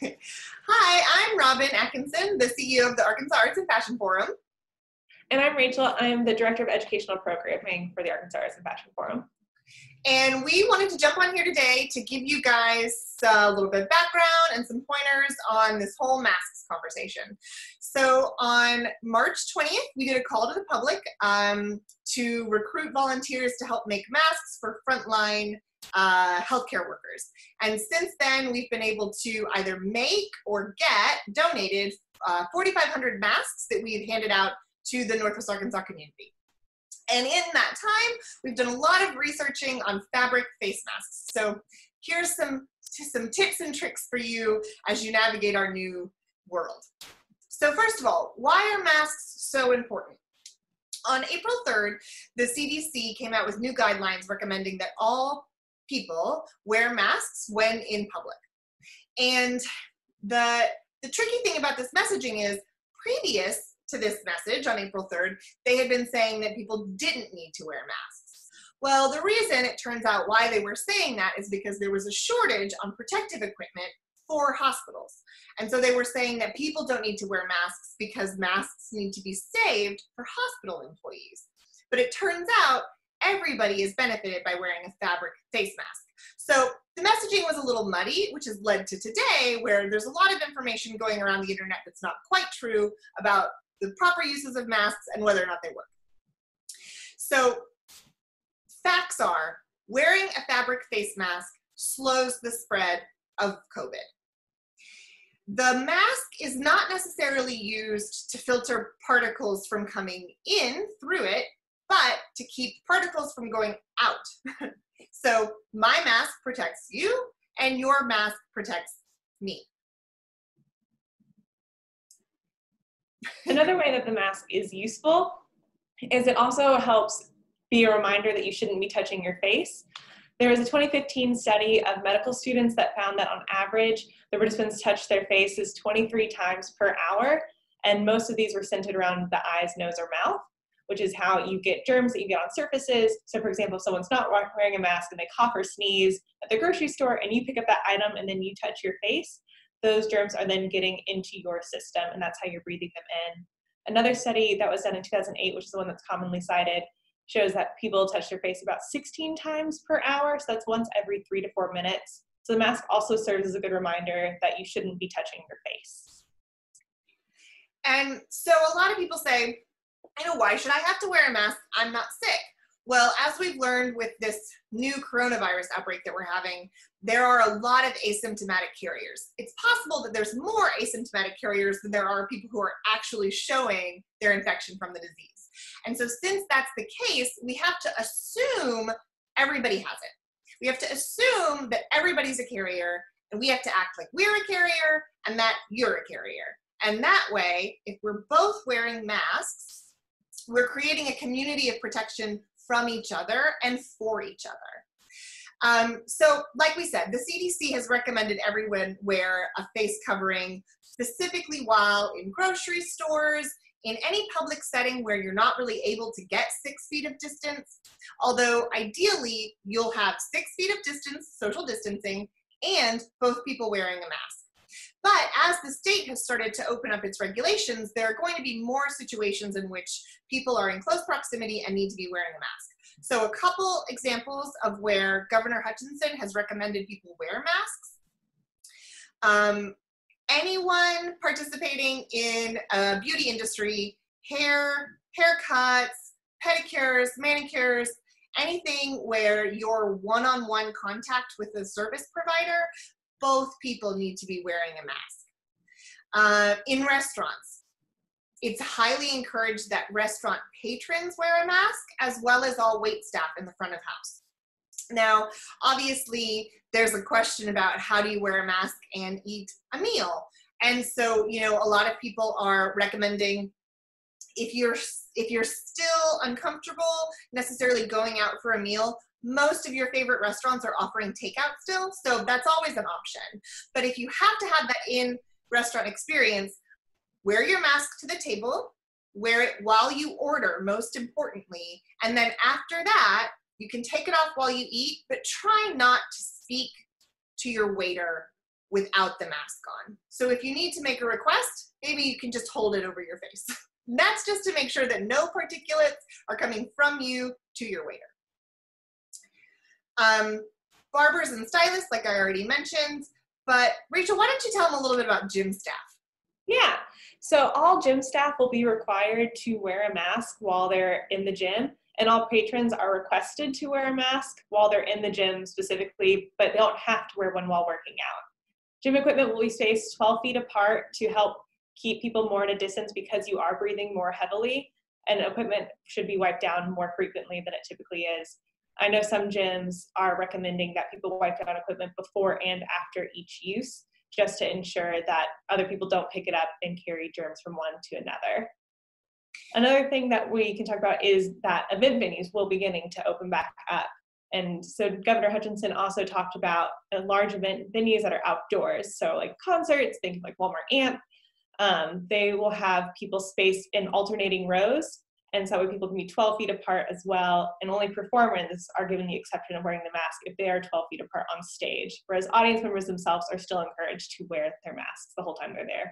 Hi, I'm Robin Atkinson, the CEO of the Arkansas Arts and Fashion Forum. And I'm Rachel. I'm the Director of Educational Programming for the Arkansas Arts and Fashion Forum. And we wanted to jump on here today to give you guys a little bit of background and some pointers on this whole masks conversation. So on March 20th, we did a call to the public to recruit volunteers to help make masks for frontline healthcare workers. And since then, we've been able to either make or get donated 4,500 masks that we've handed out to the Northwest Arkansas community. And in that time, we've done a lot of researching on fabric face masks. So here's some tips and tricks for you as you navigate our new world. So first of all, why are masks so important? On April 3rd, the CDC came out with new guidelines recommending that all people wear masks when in public. And the tricky thing about this messaging is previous to this message on April 3rd, they had been saying that people didn't need to wear masks. Well, the reason it turns out why they were saying that is because there was a shortage on protective equipment for hospitals. And so they were saying that people don't need to wear masks because masks need to be saved for hospital employees. But it turns out everybody is benefited by wearing a fabric face mask. So the messaging was a little muddy, which has led to today where there's a lot of information going around the internet that's not quite true about the proper uses of masks and whether or not they work. So facts are, wearing a fabric face mask slows the spread of COVID. The mask is not necessarily used to filter particles from coming in through it, but to keep particles from going out. So my mask protects you and your mask protects me. Another way that the mask is useful is it also helps be a reminder that you shouldn't be touching your face. There was a 2015 study of medical students that found that on average, the participants touched their faces 23 times per hour, and most of these were centered around the eyes, nose, or mouth, which is how you get germs that you get on surfaces. So for example, if someone's not wearing a mask and they cough or sneeze at the grocery store and you pick up that item and then you touch your face, those germs are then getting into your system, and that's how you're breathing them in. Another study that was done in 2008, which is the one that's commonly cited, shows that people touch their face about 16 times per hour, so that's once every 3 to 4 minutes. So the mask also serves as a good reminder that you shouldn't be touching your face. And so a lot of people say, why should I have to wear a mask? I'm not sick. Well, as we've learned with this new coronavirus outbreak that we're having, there are a lot of asymptomatic carriers. It's possible that there's more asymptomatic carriers than there are people who are actually showing their infection from the disease. And so since that's the case, we have to assume everybody has it. We have to assume that everybody's a carrier, and we have to act like we're a carrier and that you're a carrier. And that way, if we're both wearing masks, we're creating a community of protection from each other and for each other. So like we said, the CDC has recommended everyone wear a face covering specifically while in grocery stores, in any public setting where you're not really able to get 6 feet of distance, although ideally you'll have 6 feet of distance, social distancing, and both people wearing a mask. But as the state has started to open up its regulations, there are going to be more situations in which people are in close proximity and need to be wearing a mask. So a couple examples of where Governor Hutchinson has recommended people wear masks. Anyone participating in a beauty industry, haircuts, pedicures, manicures, anything where you're one-on-one contact with the service provider, both people need to be wearing a mask. In restaurants, it's highly encouraged that restaurant patrons wear a mask, as well as all wait staff in the front of house. Now, obviously, there's a question about how do you wear a mask and eat a meal. And so, a lot of people are recommending if you're still uncomfortable necessarily going out for a meal, most of your favorite restaurants are offering takeout still, so that's always an option. But if you have to have that in-restaurant experience, wear your mask to the table, wear it while you order, most importantly, and then after that, you can take it off while you eat, but try not to speak to your waiter without the mask on. So if you need to make a request, maybe you can just hold it over your face. That's just to make sure that no particulates are coming from you to your waiter. Barbers and stylists, like I already mentioned, but Rachel, why don't you tell them a little bit about gym staff? Yeah, so all gym staff will be required to wear a mask while they're in the gym, and all patrons are requested to wear a mask while they're in the gym specifically, but they don't have to wear one while working out. Gym equipment will be spaced 12 feet apart to help keep people more at a distance because you are breathing more heavily, and equipment should be wiped down more frequently than it typically is. I know some gyms are recommending that people wipe down equipment before and after each use, just to ensure that other people don't pick it up and carry germs from one to another. Another thing that we can talk about is that event venues will be beginning to open back up. And so Governor Hutchinson also talked about large event venues that are outdoors. So like concerts, think of like Walmart Amp. They will have people spaced in alternating rows. And so people can be 12 feet apart as well. And only performers are given the exception of wearing the mask if they are 12 feet apart on stage. Whereas audience members themselves are still encouraged to wear their masks the whole time they're there.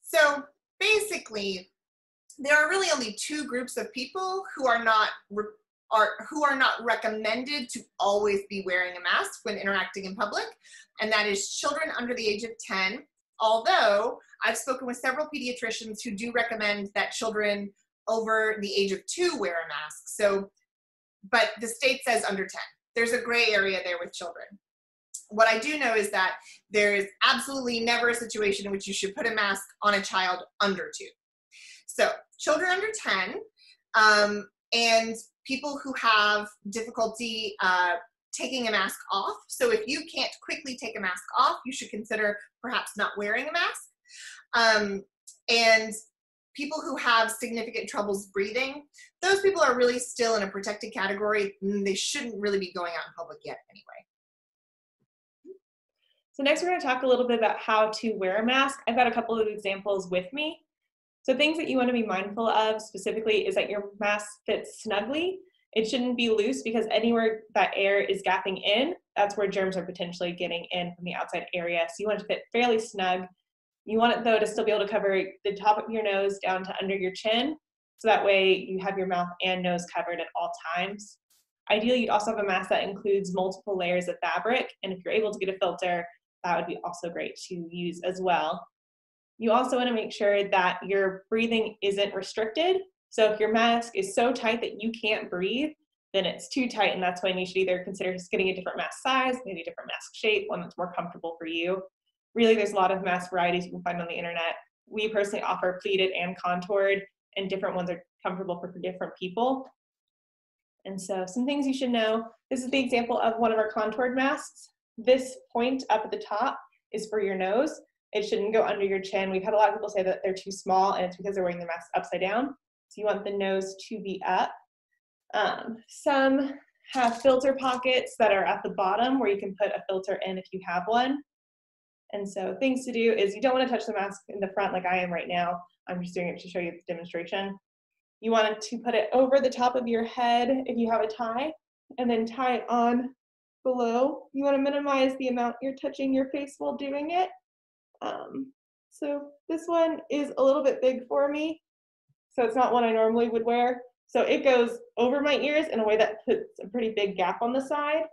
So basically, there are really only two groups of people who are not recommended to always be wearing a mask when interacting in public, and that is children under the age of 10. Although I've spoken with several pediatricians who do recommend that children over the age of 2 wear a mask. So, but the state says under 10. There's a gray area there with children. What I do know is that there is absolutely never a situation in which you should put a mask on a child under 2. So children under 10 and people who have difficulty taking a mask off. So if you can't quickly take a mask off, you should consider perhaps not wearing a mask. And people who have significant troubles breathing, those people are really still in a protected category. They shouldn't really be going out in public yet anyway. So next we're going to talk a little bit about how to wear a mask. I've got a couple of examples with me. So things that you want to be mindful of specifically is that your mask fits snugly. It shouldn't be loose because anywhere that air is gapping in, that's where germs are potentially getting in from the outside area. So you want it to fit fairly snug. You want it though to still be able to cover the top of your nose down to under your chin. So that way you have your mouth and nose covered at all times. Ideally, you'd also have a mask that includes multiple layers of fabric. And if you're able to get a filter, that would be also great to use as well. You also want to make sure that your breathing isn't restricted. So if your mask is so tight that you can't breathe, then it's too tight, and that's when you should either consider just getting a different mask size, maybe a different mask shape, one that's more comfortable for you. Really, there's a lot of mask varieties you can find on the internet. We personally offer pleated and contoured, and different ones are comfortable for different people. And so some things you should know. This is the example of one of our contoured masks. This point up at the top is for your nose. It shouldn't go under your chin. We've had a lot of people say that they're too small, and it's because they're wearing their mask upside down. So you want the nose to be up. Some have filter pockets that are at the bottom where you can put a filter in if you have one. And so things to do is you don't want to touch the mask in the front like I am right now. I'm just doing it to show you the demonstration. You want to put it over the top of your head if you have a tie, and then tie it on below. You want to minimize the amount you're touching your face while doing it. So this one is a little bit big for me, so it's not one I normally would wear. So it goes over my ears in a way that puts a pretty big gap on the side,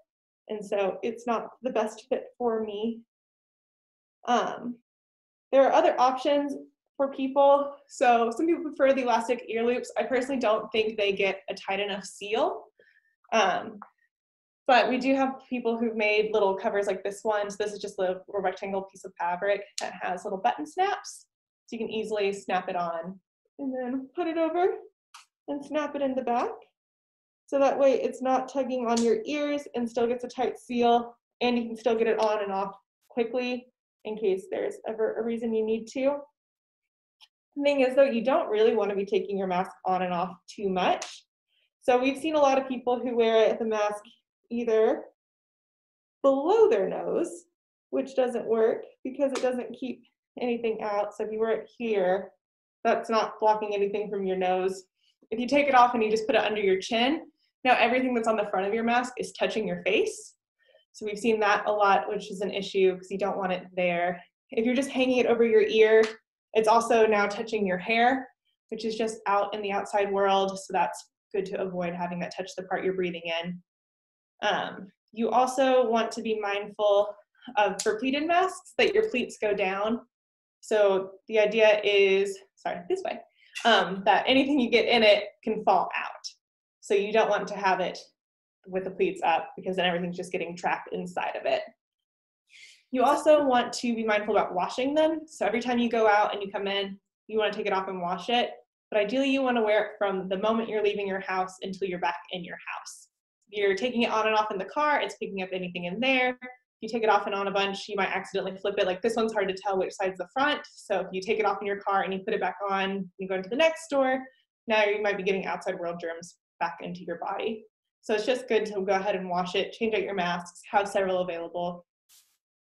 and so it's not the best fit for me. There are other options for people. So some people prefer the elastic ear loops. I personally don't think they get a tight enough seal. But we do have people who've made little covers like this one. So this is just a rectangle piece of fabric that has little button snaps. So you can easily snap it on and then put it over and snap it in the back. So that way it's not tugging on your ears and still gets a tight seal, and you can still get it on and off quickly in case there's ever a reason you need to. The thing is though, you don't really want to be taking your mask on and off too much. So we've seen a lot of people who wear the mask either below their nose, which doesn't work because it doesn't keep anything out. So if you wear it here, that's not blocking anything from your nose. If you take it off and you just put it under your chin, now everything that's on the front of your mask is touching your face. So we've seen that a lot, which is an issue because you don't want it there. If you're just hanging it over your ear, it's also now touching your hair, which is just out in the outside world. So that's good to avoid having that touch the part you're breathing in. You also want to be mindful of, for pleated masks, that your pleats go down. So the idea is, this way, that anything you get in it can fall out. So you don't want to have it with the pleats up because then everything's just getting trapped inside of it. You also want to be mindful about washing them. So every time you go out and you come in, you want to take it off and wash it. But ideally you want to wear it from the moment you're leaving your house until you're back in your house. If you're taking it on and off in the car, it's picking up anything in there. If you take it off and on a bunch, you might accidentally flip it. Like this one's hard to tell which side's the front. So if you take it off in your car and you put it back on, you go into the next store, now you might be getting outside world germs back into your body. So it's just good to go ahead and wash it, change out your masks, have several available.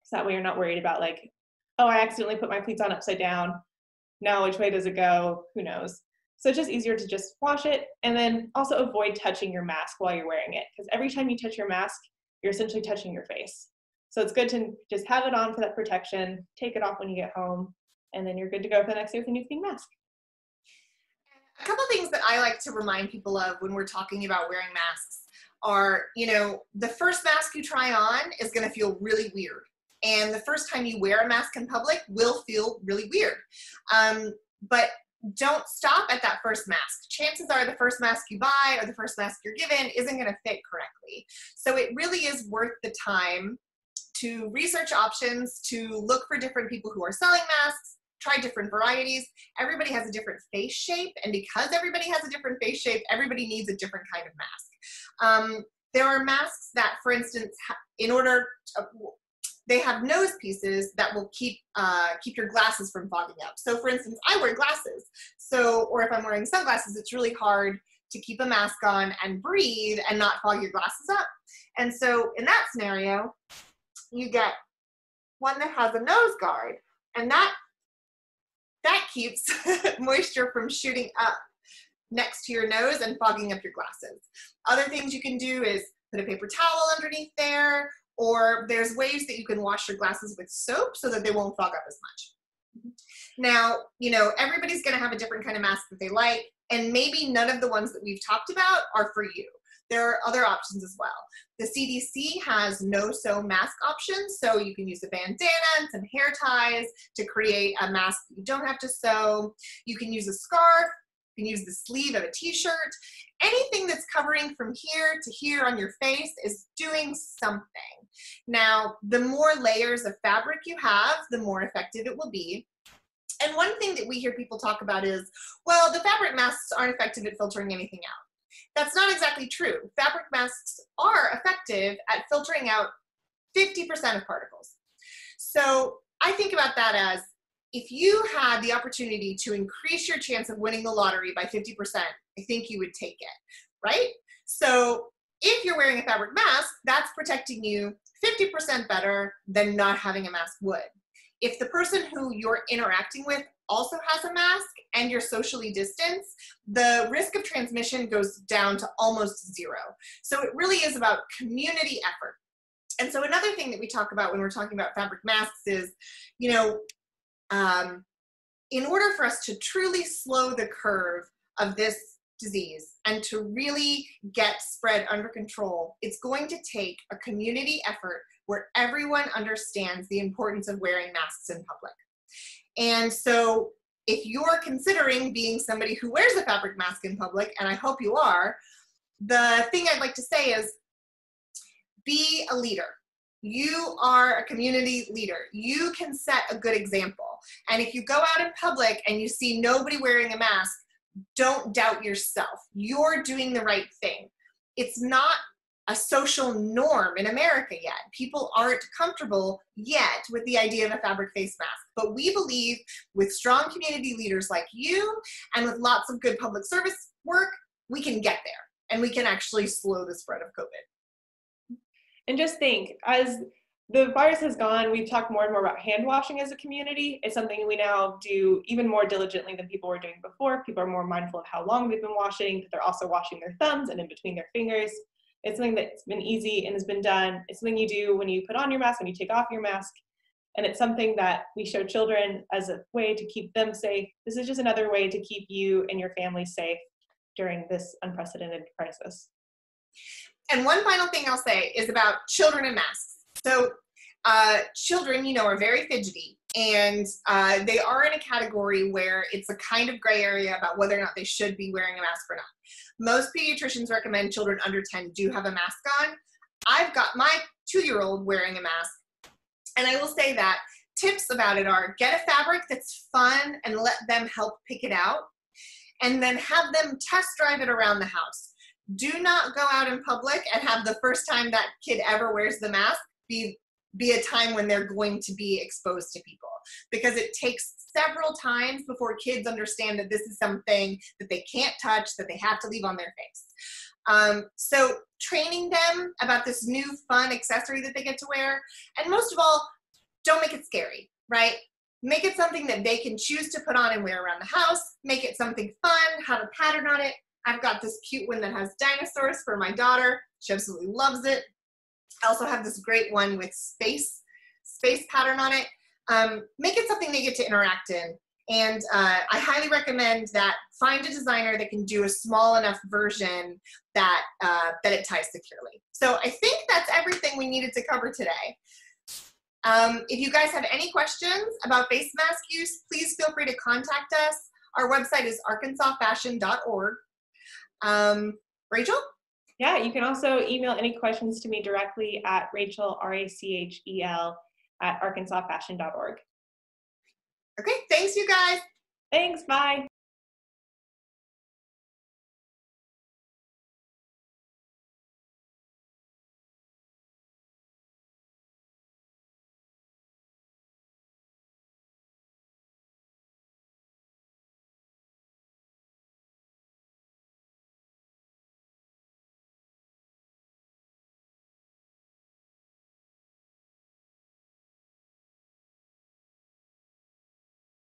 So that way you're not worried about like, oh, I accidentally put my pleats on upside down. Now which way does it go? Who knows? So it's just easier to just wash it, and then also avoid touching your mask while you're wearing it, because every time you touch your mask, you're essentially touching your face. So it's good to just have it on for that protection, take it off when you get home, and then you're good to go for the next day with a new clean mask. A couple things that I like to remind people of when we're talking about wearing masks are, the first mask you try on is going to feel really weird. And the first time you wear a mask in public will feel really weird. But don't stop at that first mask. Chances are the first mask you buy or the first mask you're given isn't going to fit correctly. So it really is worth the time to research options, to look for different people who are selling masks, try different varieties. Everybody has a different face shape, and because everybody has a different face shape, everybody needs a different kind of mask. There are masks that, for instance, they have nose pieces that will keep your glasses from fogging up. So for instance, I wear glasses. Or if I'm wearing sunglasses, it's really hard to keep a mask on and breathe and not fog your glasses up. And so in that scenario, you get one that has a nose guard, and that keeps moisture from shooting up next to your nose and fogging up your glasses. Other things you can do is put a paper towel underneath there, or there's ways that you can wash your glasses with soap so that they won't fog up as much. Now, everybody's going to have a different kind of mask that they like, and maybe none of the ones that we've talked about are for you. There are other options as well. The CDC has no-sew mask options, so you can use a bandana and some hair ties to create a mask that you don't have to sew. You can use a scarf. You can use the sleeve of a t-shirt. Anything that's covering from here to here on your face is doing something. Now, the more layers of fabric you have, the more effective it will be. And one thing that we hear people talk about is, well, the fabric masks aren't effective at filtering anything out. That's not exactly true. Fabric masks are effective at filtering out 50% of particles. So I think about that as, if you had the opportunity to increase your chance of winning the lottery by 50%, I think you would take it, right? So if you're wearing a fabric mask, that's protecting you 50% better than not having a mask would. If the person who you're interacting with also has a mask and you're socially distanced, the risk of transmission goes down to almost zero. So it really is about community effort. And so another thing that we talk about when we're talking about fabric masks is, in order for us to truly slow the curve of this disease and to really get spread under control, it's going to take a community effort where everyone understands the importance of wearing masks in public. And so if you're considering being somebody who wears a fabric mask in public, and I hope you are, the thing I'd like to say is be a leader. You are a community leader. You can set a good example. And if you go out in public and you see nobody wearing a mask, don't doubt yourself. You're doing the right thing. It's not a social norm in America yet. People aren't comfortable yet with the idea of a fabric face mask. But we believe with strong community leaders like you and with lots of good public service work, we can get there and we can actually slow the spread of COVID. And just think, as the virus has gone, we've talked more and more about hand washing as a community. It's something we now do even more diligently than people were doing before. People are more mindful of how long they've been washing, but they're also washing their thumbs and in between their fingers. It's something that's been easy and has been done. It's something you do when you put on your mask, when you take off your mask. And it's something that we show children as a way to keep them safe. This is just another way to keep you and your family safe during this unprecedented crisis. And one final thing I'll say is about children and masks. So children, you know, are very fidgety, and they are in a category where it's a kind of gray area about whether or not they should be wearing a mask or not. Most pediatricians recommend children under 10 do have a mask on. I've got my 2-year-old wearing a mask, and I will say that tips about it are get a fabric that's fun and let them help pick it out, and then have them test drive it around the house. Do not go out in public and have the first time that kid ever wears the mask be a time when they're going to be exposed to people, because it takes several times before kids understand that this is something that they can't touch, that they have to leave on their face. So training them about this new fun accessory that they get to wear, and most of all, don't make it scary, right? Make it something that they can choose to put on and wear around the house. Make it something fun, have a pattern on it. I've got this cute one that has dinosaurs for my daughter. She absolutely loves it. I also have this great one with space pattern on it. Make it something they get to interact in. And I highly recommend that find a designer that can do a small enough version that, that it ties securely. So I think that's everything we needed to cover today. If you guys have any questions about face mask use, please feel free to contact us. Our website is arkansasfashion.org. Rachel? Yeah, you can also email any questions to me directly at Rachel, R-A-C-H-E-L, at arkansasfashion.org. Okay, thanks you guys. Thanks, bye.